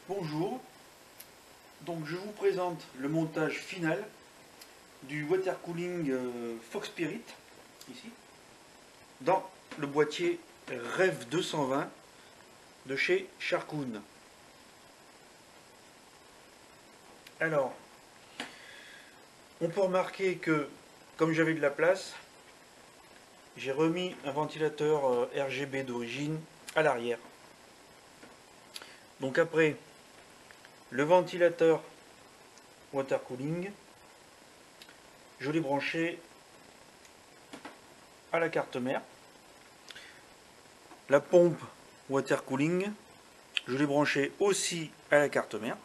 Bonjour, donc je vous présente le montage final du water cooling Fox Spirit, ici, dans le boîtier Rev 220 de chez Sharkoon. Alors, on peut remarquer que, comme j'avais de la place, j'ai remis un ventilateur RGB d'origine à l'arrière. Donc après, le ventilateur water cooling, je l'ai branché à la carte mère. La pompe water cooling, je l'ai branché aussi à la carte mère.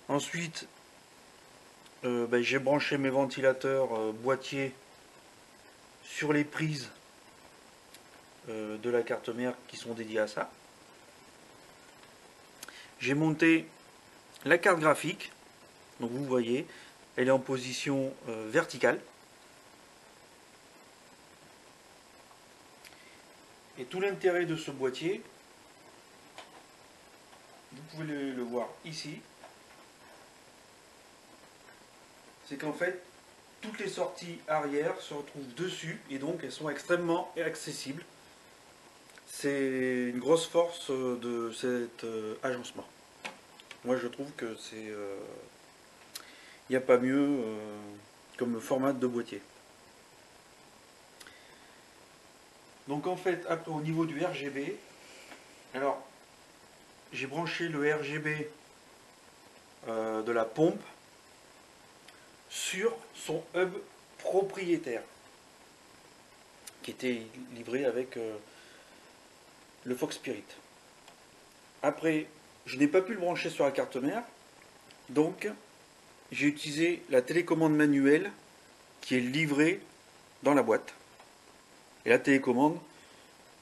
Ensuite, j'ai branché mes ventilateurs boîtiers sur les prises de la carte mère qui sont dédiées à ça. J'ai monté la carte graphique, donc vous voyez, elle est en position verticale. Et tout l'intérêt de ce boîtier, vous pouvez le voir ici, c'est qu'en fait, toutes les sorties arrière se retrouvent dessus et donc elles sont extrêmement accessibles. C'est une grosse force de cet agencement. Moi je trouve que c'est... il n'y a pas mieux comme format de boîtier. Donc en fait, après, au niveau du RGB, alors j'ai branché le RGB de la pompe sur son hub propriétaire qui était livré avec le Fox Spirit. Après, je n'ai pas pu le brancher sur la carte mère, donc j'ai utilisé la télécommande manuelle qui est livrée dans la boîte. Et la télécommande,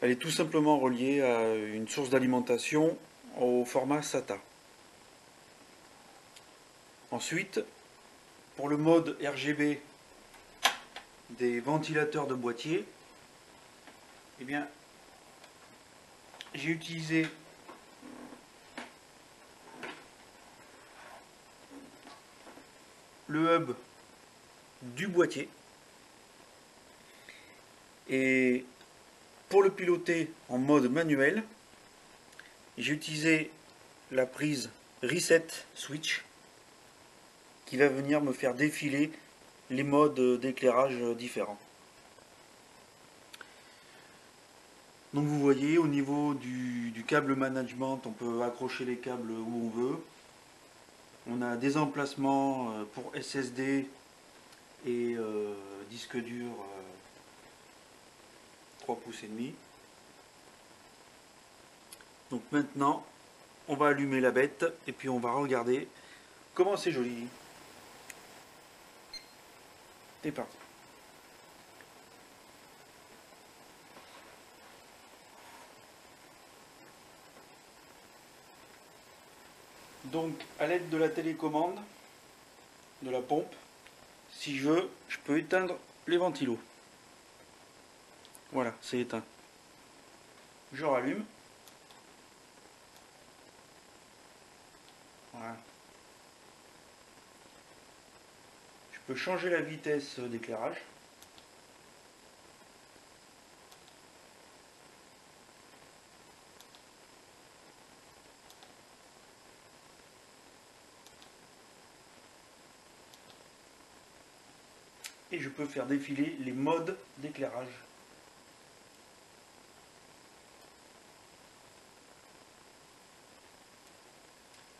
elle est tout simplement reliée à une source d'alimentation au format SATA. Ensuite, pour le mode RGB des ventilateurs de boîtier, eh bien, j'ai utilisé le hub du boîtier. Et pour le piloter en mode manuel, j'ai utilisé la prise Reset Switch qui va venir me faire défiler les modes d'éclairage différents. Donc vous voyez, au niveau du câble management, on peut accrocher les câbles où on veut. On a des emplacements pour SSD et disque dur 3 pouces et demi. Donc maintenant, on va allumer la bête et puis on va regarder comment c'est joli. C'est parti. Donc à l'aide de la télécommande de la pompe, si je veux, je peux éteindre les ventilos. Voilà, c'est éteint. Je rallume. Voilà. Je peux changer la vitesse d'éclairage. Et je peux faire défiler les modes d'éclairage.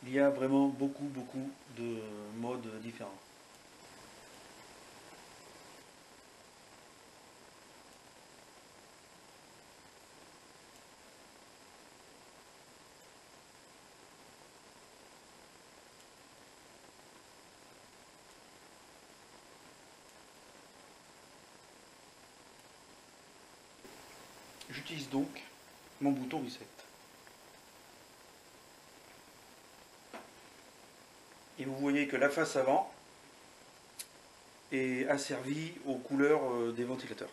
Il y a vraiment beaucoup de modes différents. J'utilise donc mon bouton Reset. Et vous voyez que la face avant est asservie aux couleurs des ventilateurs.